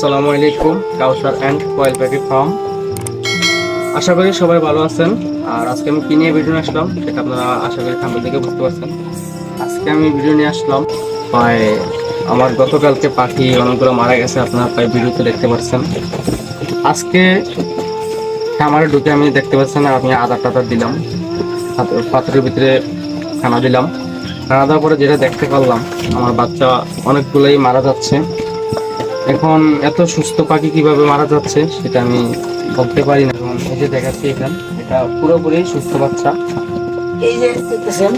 আসসালামু আলাইকুম, কাউসার and coil packet farm. আশা করি সবাই ভালো আছেন। আর আজকে আমি কি নিয়ে ভিডিও নিয়ে আসলাম সেটা আপনারা আশা করি থাম্বনেল দেখে বুঝতে পারছেন। আজকে আমি ভিডিও নিয়ে আসলাম প্রায় আমার গতকালকে পাখি অনেকগুলো মারা গেছে, আপনারা প্রায় ভিডিওতে দেখতে পাচ্ছেন। আজকে খামারে ঢুকে আমি দেখতে পাচ্ছেন আমি আদার টাদার দিলাম, পাত্রের ভিতরে খানা দিলাম। খানা দেওয়ার পরে যেটা দেখতে পারলাম আমার বাচ্চা অনেকগুলোই মারা যাচ্ছে। এখন এত সুস্থ পাখি কিভাবে মারা যাচ্ছে সেটা আমি বলতে পারি না। এবং এই যে দেখাচ্ছি এখানে এটা পুরোপুরি সুস্থ বাচ্চা, এই যে দেখতেছেন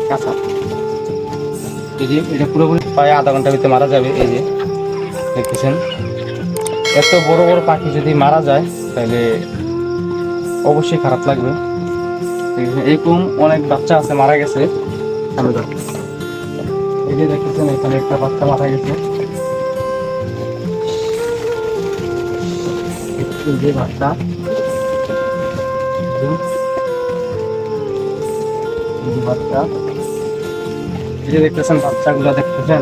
কাঁচা, এই যে এটা পুরোপুরি প্রায় আধা ঘন্টার ভিতরে মারা যাবে। এই যে দেখতেছেন এত বড় বড় পাখি যদি মারা যায় তাহলে অবশ্যই খারাপ লাগবে। এরকম অনেক বাচ্চা আছে মারা গেছে। এই যে দেখতেছেন এখানে একটা বাচ্চা মারা গেছে, যে বাচ্চা বাচ্চা এই যে দেখতেছেন বাচ্চাগুলো দেখতেছেন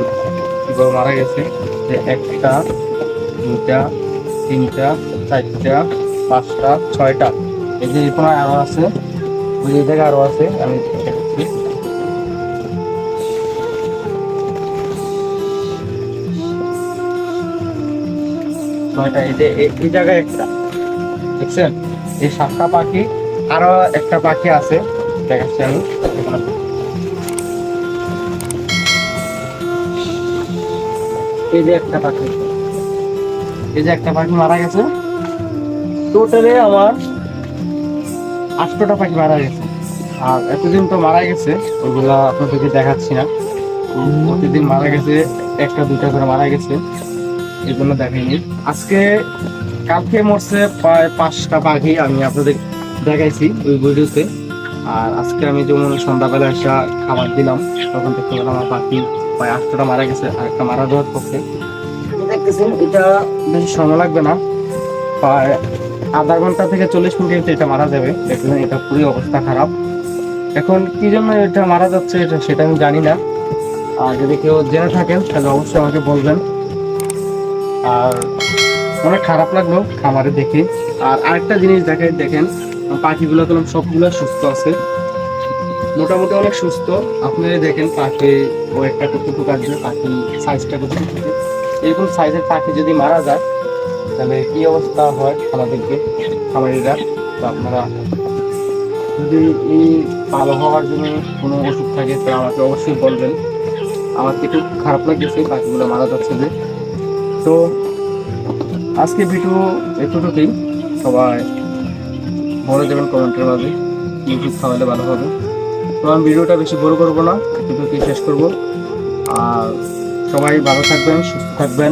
কিভাবে মারা গেছে। যে একটা, দুটা, তিনটা, চারটা, পাঁচটা, ছয়টা, এই যে এখানে আরো আছে, ওই জায়গায় আরো আছে, আমি দেখছি। ছয়টা, এই যে এই জায়গায় একটা দেখছেন, এই 7টা পাখি, আরো একটা পাখি আছে দেখাচ্ছি আমি। এই যে একটা পাখি, এই যে একটা পাখি মারা গেছে। টোটালে আমার 8টা পাখি মারা গেছে। আর এতদিন তো মারা গেছে ওইগুলা আপনাদেরকে দেখাচ্ছি না, প্রতিদিন মারা গেছে, একটা দুইটা করে মারা গেছে, এই জন্য দেখাইনি। আজকে কালকে মরছে প্রায় 5টা পাখি, আমি আপনাদের দেখাইছি ওই ভিডিওতে। আর আজকে আমি যেমন সন্ধ্যাবেলা এসে খাবার দিলাম তখন দেখতে পেলাম আমার পাখি প্রায় 8টা মারা গেছে, আর একটা মারা যাওয়ার পক্ষে। দেখতেছেন এটা বেশি সময় লাগবে না, প্রায় আধা ঘন্টা থেকে 40 মিনিটে এটা মারা যাবে। দেখতেছেন এটা পুরো অবস্থা খারাপ। এখন কি জন্য এটা মারা যাচ্ছে সেটা আমি জানি না। আর যদি কেউ জেনে থাকেন তাহলে অবশ্যই আমাকে বলবেন। আর অনেক খারাপ লাগলো খামারে দেখে। আর আরেকটা জিনিস দেখেন পাখিগুলো তো সবগুলো সুস্থ আছে, মোটামুটি অনেক সুস্থ। আপনারা দেখেন পাখি ওয়েটটা কতটুকু আসবে, পাখি সাইজটা কতটুকু। এরকম সাইজের পাখি যদি মারা যায় তাহলে কি অবস্থা হয় আমাদেরকে খামারিরা। তো আপনারা যদি এই ভালো হওয়ার জন্য কোনো ওষুধ থাকে তাহলে আমাকে অবশ্যই বলবেন। আমার একটু খারাপ লাগতেছে পাখিগুলো মারা যাচ্ছে যে। তো আজকে ভিডিও এতটুকুই, সবাই বলে দেবেন কমেন্টের মাঝে কি ওষুধ খাওয়ালে ভালো হবে। তো আমি ভিডিওটা বেশি বড় করবো না, এতটুকুই শেষ করবো। আর সবাই ভালো থাকবেন, সুস্থ থাকবেন।